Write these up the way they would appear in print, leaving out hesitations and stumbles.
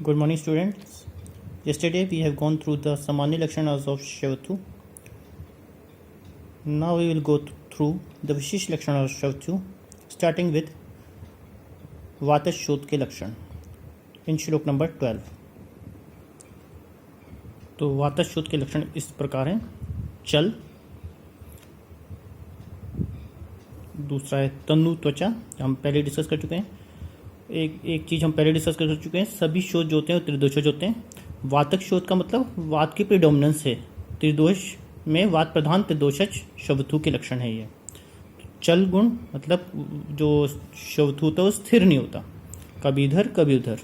Good morning, students. Yesterday we have gone through the Samanya Lakshanas of Shavatu. Now we will go through the Vishish Lakshanas of Shavatu, starting with Vatashodh के लक्षण in श्लोक number 12. तो वातशोथ के लक्षण इस प्रकार हैं: चल, दूसरा है तनु त्वचा, हम पहले डिस्कस कर चुके हैं। एक चीज़ हम पहले डिस्कस कर चुके हैं, सभी शोध जो होते हैं वो त्रिदोषज होते हैं। वातक शोध का मतलब वात की प्रिडोमिनेंस है, त्रिदोष में वात प्रधान त्रिदोषज शवथु के लक्षण है ये। चल गुण मतलब जो शवथु होता है वो स्थिर नहीं होता, कभी इधर कभी उधर।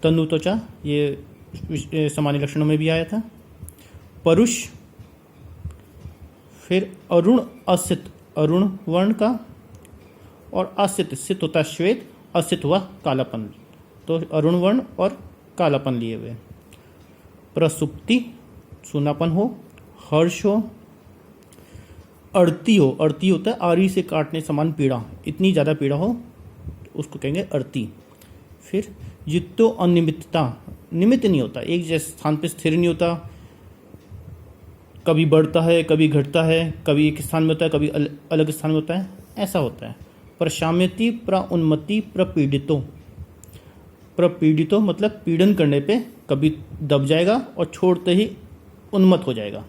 तनु त्वचा ये सामान्य लक्षणों में भी आया था। परुष, फिर अरुण असित, अरुण वर्ण का, और असित, सित होता है श्वेत, असित हुआ कालापन, तो अरुण वर्ण और कालापन लिए हुए। प्रसुप्ति, सूनापन हो, हर्ष हो, अड़ती हो, अड़ती होता है आरी से काटने समान पीड़ा, इतनी ज़्यादा पीड़ा हो उसको कहेंगे अड़ती। फिर जित्तो अनियमितता, निमित्त नहीं होता, एक जैसे स्थान पे स्थिर नहीं होता, कभी बढ़ता है कभी घटता है, कभी एक स्थान में होता है कभी अलग स्थान में होता है, ऐसा होता है। प्रशाम्यति, प्रउन्मति, प्रपीड़ितो, प्रपीड़ितो मतलब पीड़न करने पे कभी दब जाएगा और छोड़ते ही उन्मत्त हो जाएगा,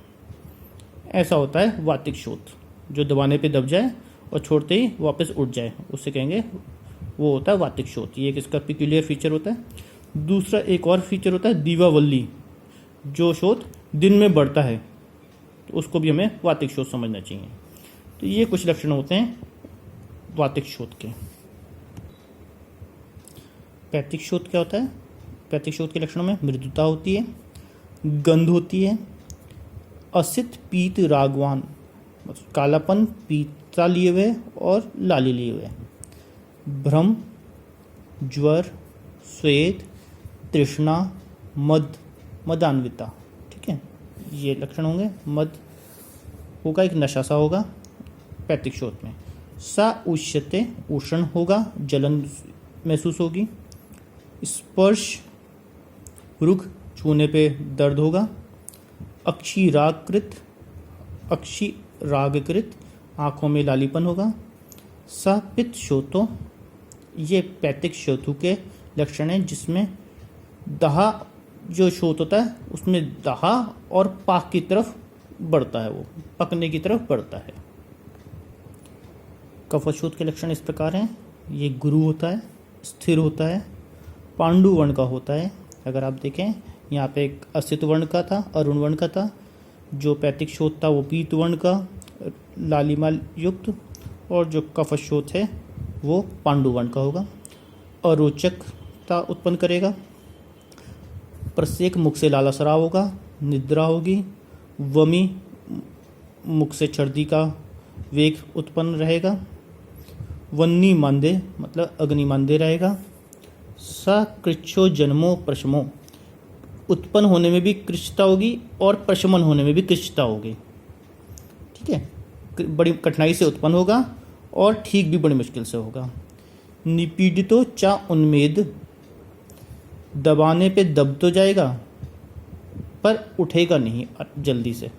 ऐसा होता है वातिक शोथ। जो दबाने पे दब जाए और छोड़ते ही वापस उठ जाए उसे कहेंगे, वो होता है वातिक शोथ। ये एक इसका पिक्यूलियर फीचर होता है। दूसरा एक और फीचर होता है दीवावल्ली, जो शोथ दिन में बढ़ता है, तो उसको भी हमें वातिक शोथ समझना चाहिए। तो ये कुछ लक्षण होते हैं वातिक शोथ के। पैतिक शोथ क्या होता है? पैतिक शोथ के लक्षणों में मृदुता होती है, गंध होती है, असित पीत रागवान, कालापन, पीता लिए हुए और लाली लिए हुए, भ्रम, ज्वर, श्वेत, तृष्णा, मद, मदान्विता। ठीक है, ये लक्षण होंगे। मद होगा, एक नशा सा होगा पैतिक शोथ में। सा उष्यते, उष्ण होगा, जलन महसूस होगी। स्पर्श, रुख, छूने पे दर्द होगा। अक्षीराकृत, अक्षीरागकृत, आँखों में लालीपन होगा। सा पित्त शोथो, ये पैतिक शोथु के लक्षण हैं, जिसमें दहा जो शोथ होता है उसमें दहा और पाक की तरफ बढ़ता है, वो पकने की तरफ बढ़ता है। कफशोथ के लक्षण इस प्रकार हैं: ये गुरु होता है, स्थिर होता है, पांडु वर्ण का होता है। अगर आप देखें यहाँ पे एक असित वर्ण का था, अरुण वर्ण का था, जो पैतिक शोथ था वो पीत वर्ण का लालिमा युक्त, और जो कफशोथ है वो पांडु वर्ण का होगा। अरोचकता उत्पन्न करेगा। प्रत्येक मुख से लाला सराव होगा, निद्रा होगी। वमी, मुख से छर्दी का वेग उत्पन्न रहेगा। वन्नी मांदे मतलब अग्नि मांदे रहेगा। सकृच्छो जन्मो प्रशमो, उत्पन्न होने में भी कृच्छता होगी और प्रशमन होने में भी कृच्छता होगी। ठीक है, बड़ी कठिनाई से उत्पन्न होगा और ठीक भी बड़ी मुश्किल से होगा। निपीड़ितो चा उन्मेद, दबाने पे दब तो जाएगा पर उठेगा नहीं जल्दी से,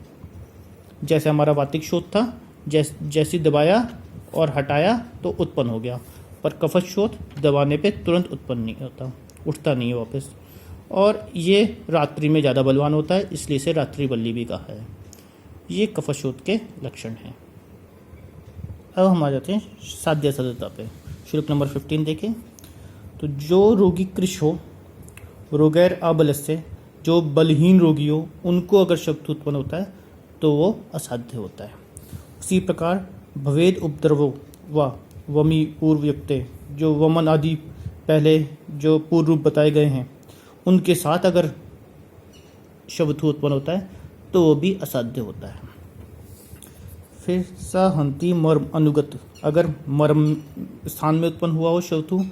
जैसे हमारा वातिक शोथ था, जैसी दबाया और हटाया तो उत्पन्न हो गया, पर कफश शोथ दबाने पे तुरंत उत्पन्न नहीं होता, उठता नहीं है वापस। और ये रात्रि में ज़्यादा बलवान होता है, इसलिए इसे रात्रि बल्ली भी कहा है। ये कफश शोथ के लक्षण हैं। अब हम आ जाते हैं साध्य सदता पे। श्लोक नंबर 15 देखें। तो जो रोगी कृश हो, रोगैर अबलस्य, जो बलहीन रोगी हो, उनको अगर शब्द उत्पन्न होता है तो वो असाध्य होता है। उसी प्रकार भवेद उपद्रवो व वमी पूर्वयुक्ते, जो वमन आदि पहले जो पूर्व रूप बताए गए हैं उनके साथ अगर शब्द उत्पन्न होता है तो वो भी असाध्य होता है। फिर सहंती मर्म अनुगत, अगर मर्म स्थान में उत्पन्न हुआ हो शब्द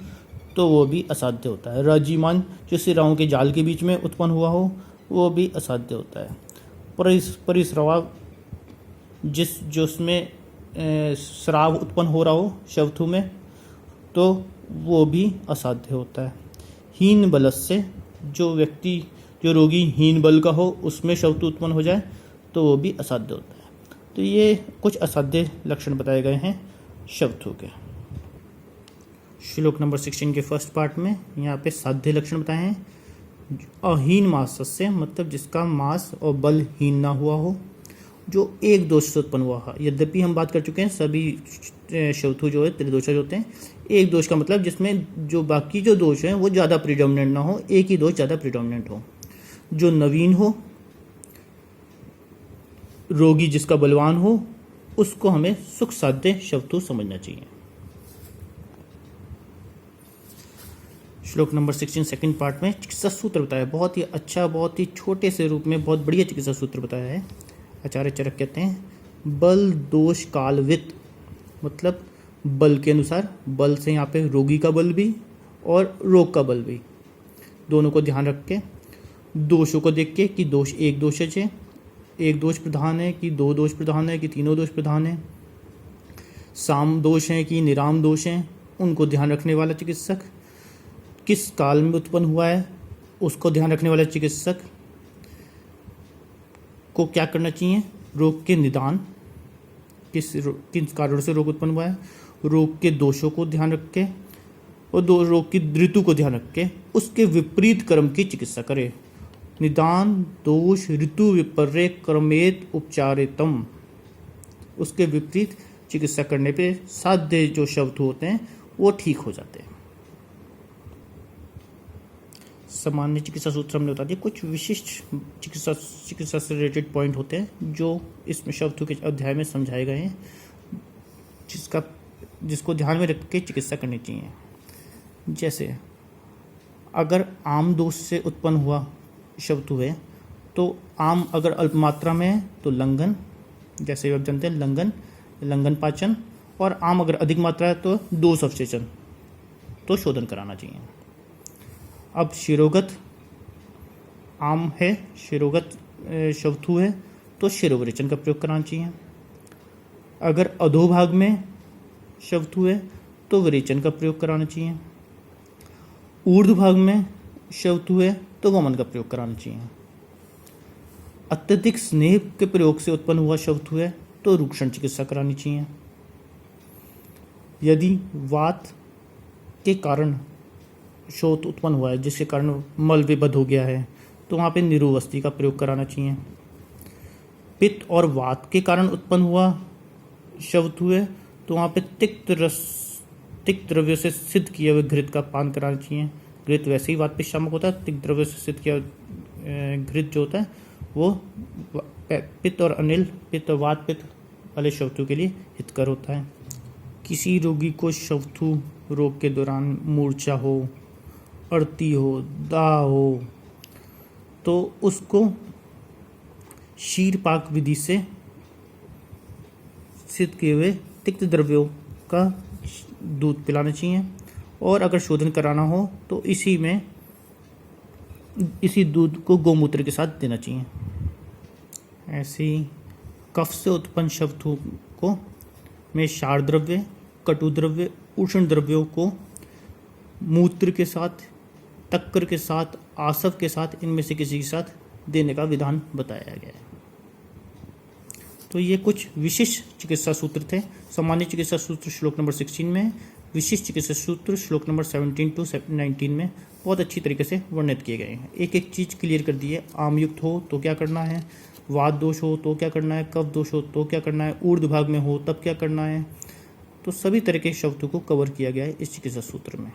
तो वो भी असाध्य होता है। राजीमान, जो सिराओं के जाल के बीच में उत्पन्न हुआ हो वो भी असाध्य होता है। परिस्राव, जो उसमें श्राव उत्पन्न हो रहा हो शब्द में, तो वो भी असाध्य होता है। हीन बलस्य, जो व्यक्ति जो रोगी हीन बल का हो उसमें शवतु उत्पन्न हो जाए तो वो भी असाध्य होता है। तो ये कुछ असाध्य लक्षण बताए गए हैं शवतु के। श्लोक नंबर 16 के फर्स्ट पार्ट में यहाँ पे साध्य लक्षण बताए हैं। अहीन मासस्य मतलब जिसका मास और बल हीन ना हुआ हो, जो एक दोष से उत्पन्न हुआ है। यद्यपि हम बात कर चुके हैं सभी शवतु जो है त्रिदोषज होते हैं। एक दोष का मतलब जिसमें जो बाकी जो दोष हैं वो ज़्यादा प्रिडोमिनेंट ना हो, एक ही दोष ज़्यादा प्रिडोमिनेंट हो। जो नवीन हो, रोगी जिसका बलवान हो, उसको हमें सुख साध्य शवतु समझना चाहिए। श्लोक नंबर 16 सेकंड पार्ट में चिकित्सा सूत्र बताया, बहुत ही अच्छा, बहुत ही छोटे से रूप में बहुत बढ़िया चिकित्सा सूत्र बताया है। आचार्य चरक कहते हैं बल दोष कालवित मतलब बल के अनुसार, बल से यहाँ पे रोगी का बल भी और रोग का बल भी, दोनों को ध्यान रख के, दोषों को देख के कि दोष एक दोषज है, एक दोष प्रधान है कि दो दोष प्रधान है कि तीनों दोष प्रधान है, साम दोष है कि निराम दोष हैं, उनको ध्यान रखने वाला चिकित्सक, किस काल में उत्पन्न हुआ है उसको ध्यान रखने वाला चिकित्सक को क्या करना चाहिए, रोग के निदान, किस कारण से रोग उत्पन्न हुआ है, रोग के दोषों को ध्यान रख के और रोग की ऋतु को ध्यान रख के उसके विपरीत कर्म की चिकित्सा करे। निदान दोष ऋतु विपर्य क्रमेत उपचारितम, उसके विपरीत चिकित्सा करने पे साध्य जो शब्द होते हैं वो ठीक हो जाते हैं। सामान्य चिकित्सा सूत्र हमने बता दिया। कुछ विशिष्ट चिकित्सा से रिलेटेड पॉइंट होते हैं जो इसमें शब्दों के अध्याय में समझाए गए हैं, जिसको ध्यान में रख के चिकित्सा करनी चाहिए। जैसे अगर आम दोष से उत्पन्न हुआ शब्द है तो आम अगर अल्प मात्रा में है तो लंघन, जैसे आप जानते हैं लंघन पाचन, और आम अगर अधिक मात्रा है तो दोष अवशेषण, तो शोधन कराना चाहिए। अब शिरोगत आम है, शिरोगत शवथु है तो शिरोविरेचन का प्रयोग कराना चाहिए। अगर अधोभाग में शवथु है तो विरेचन का प्रयोग कराना चाहिए। ऊर्ध्व भाग में शवथु है तो वमन का प्रयोग कराना चाहिए। अत्यधिक स्नेह के प्रयोग से उत्पन्न हुआ शवथु है तो रूक्षण चिकित्सा करानी चाहिए। यदि वात के कारण शोथ उत्पन्न हुआ है जिसके कारण मल विबद्ध हो गया है तो वहाँ पे निरुवस्ती का प्रयोग कराना चाहिए। पित्त और वात के कारण उत्पन्न हुआ शवथु है तो वहाँ पे तिक्त द्रव्य से सिद्ध किए हुए घृत का पान कराना चाहिए। घृत वैसे ही वात पित्त शामक होता है, तिक्त द्रव्य से सिद्ध किया घृत जो होता है वो पित्त और अनिल, पित्त और वात पित्त वाले शवथु के लिए हितकर होता है। किसी रोगी को शवथु रोग के दौरान मूर्छा हो, अड़ती हो, दाह हो तो उसको शीरपाक विधि से सिद्ध किए हुए तिक्त द्रव्यों का दूध पिलाना चाहिए। और अगर शोधन कराना हो तो इसी दूध को गोमूत्र के साथ देना चाहिए। ऐसे ही कफ से उत्पन्न शवथु को में क्षार द्रव्य, कटु द्रव्य, उष्ण द्रव्यों को मूत्र के साथ, टक्कर के साथ, आसव के साथ, इनमें से किसी के साथ देने का विधान बताया गया है। तो ये कुछ विशिष्ट चिकित्सा सूत्र थे। सामान्य चिकित्सा सूत्र श्लोक नंबर 16 में, विशिष्ट चिकित्सा सूत्र श्लोक नंबर 17 to 19 में बहुत अच्छी तरीके से वर्णित किए गए हैं। एक एक चीज़ क्लियर कर दी है। आमयुक्त हो तो क्या करना है, वात दोष हो तो क्या करना है, कफ दोष हो तो क्या करना है, ऊर्ध्व भाग में हो तब क्या करना है। तो सभी तरह के शब्दों को कवर किया गया है इस चिकित्सा सूत्र में।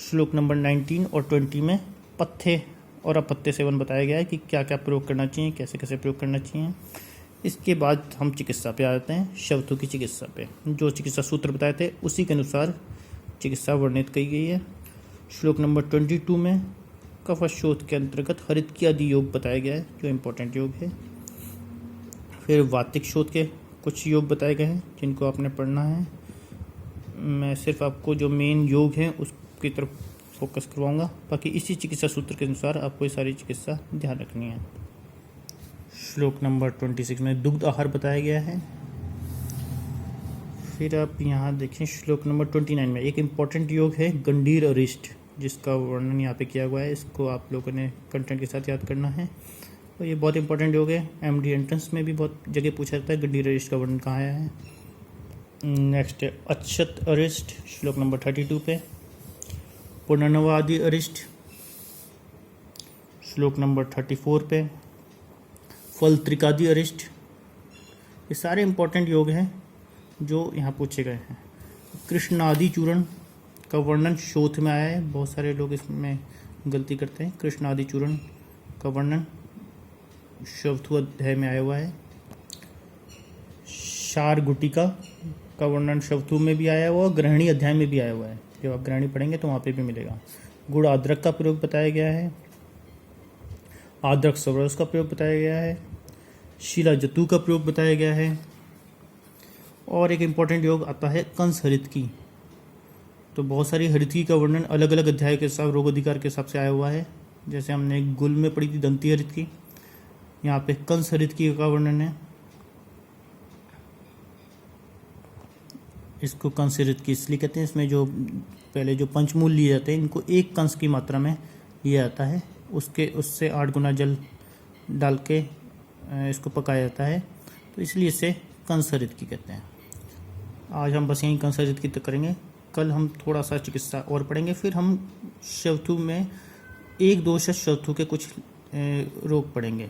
श्लोक नंबर 19 और 20 में पथ्य और अपथ्य सेवन बताया गया है कि क्या क्या प्रयोग करना चाहिए, कैसे कैसे प्रयोग करना चाहिए। इसके बाद हम चिकित्सा पे आ जाते हैं, शब्दों की चिकित्सा पे। जो चिकित्सा सूत्र बताए थे उसी के अनुसार चिकित्सा वर्णित की गई है। श्लोक नंबर 22 में कफशोथ के अंतर्गत हरित आदि योग बताया गया है जो इम्पोर्टेंट योग है। फिर वातिक शोथ के कुछ योग बताए गए हैं जिनको आपने पढ़ना है। मैं सिर्फ आपको जो मेन योग हैं उसकी तरफ फोकस करवाऊंगा, बाकी इसी चिकित्सा सूत्र के अनुसार आपको ये सारी चिकित्सा ध्यान रखनी है। श्लोक नंबर 26 में दुग्ध आहार बताया गया है। फिर आप यहाँ देखें श्लोक नंबर 29 में एक इम्पॉर्टेंट योग है गंडीर अरिष्ट। जिसका वर्णन यहाँ पे किया हुआ है, इसको आप लोगों ने कंटेंट के साथ याद करना है। और ये बहुत इंपॉर्टेंट योग है, एमडी एंट्रेंस में भी बहुत जगह पूछा जाता है। गंडीर अरिष्ट का वर्णन कहाँ आया है। नेक्स्ट है अक्षत अरिष्ट, श्लोक नंबर 32 पे। पुनर्नवादि अरिष्ट, श्लोक नंबर 34 पे। फलत्रिकादि अरिष्ट, ये सारे इंपॉर्टेंट योग हैं जो यहाँ पूछे गए हैं। कृष्णादि चूर्ण का वर्णन शोथ में आया है, बहुत सारे लोग इसमें गलती करते हैं। कृष्णादि चूर्ण का वर्णन चौथु अध्याय में आया हुआ है। शार गुटिका का वर्णन चौथु में भी आया हुआ है, ग्रहणी अध्याय में भी आया हुआ है। जब आप ग्रहणी पढ़ेंगे तो वहाँ पे भी मिलेगा। गुड़ अदरक का प्रयोग बताया गया है। अदरक सवरस का प्रयोग बताया गया है। शीला जतु का प्रयोग बताया गया है। और एक इम्पॉर्टेंट योग आता है कंस हरितकी। तो बहुत सारी हरितकी का वर्णन अलग अलग अध्याय के हिसाब, रोग अधिकार के हिसाब से आया हुआ है। जैसे हमने गुल में पढ़ी थी दंती हरितकी, यहाँ पे कंस हरितकी का वर्णन है। इसको कंस हरितकी इसलिए कहते हैं, इसमें जो पहले जो पंचमूल लिए जाते हैं इनको एक कंस की मात्रा में लिया जाता है, उससे 8 गुना जल डाल के इसको पकाया जाता है, तो इसलिए इसे कंस हरितकी कहते हैं। आज हम बस यहीं कंस हरितकी तक करेंगे। कल हम थोड़ा सा चिकित्सा और पढ़ेंगे, फिर हम शवथु में एक दोष शवथु के कुछ रोग पढ़ेंगे।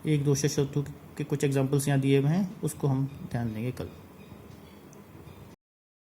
एक दोष शवथु के कुछ एग्जाम्पल्स यहाँ दिए हुए हैं, उसको हम ध्यान देंगे कल।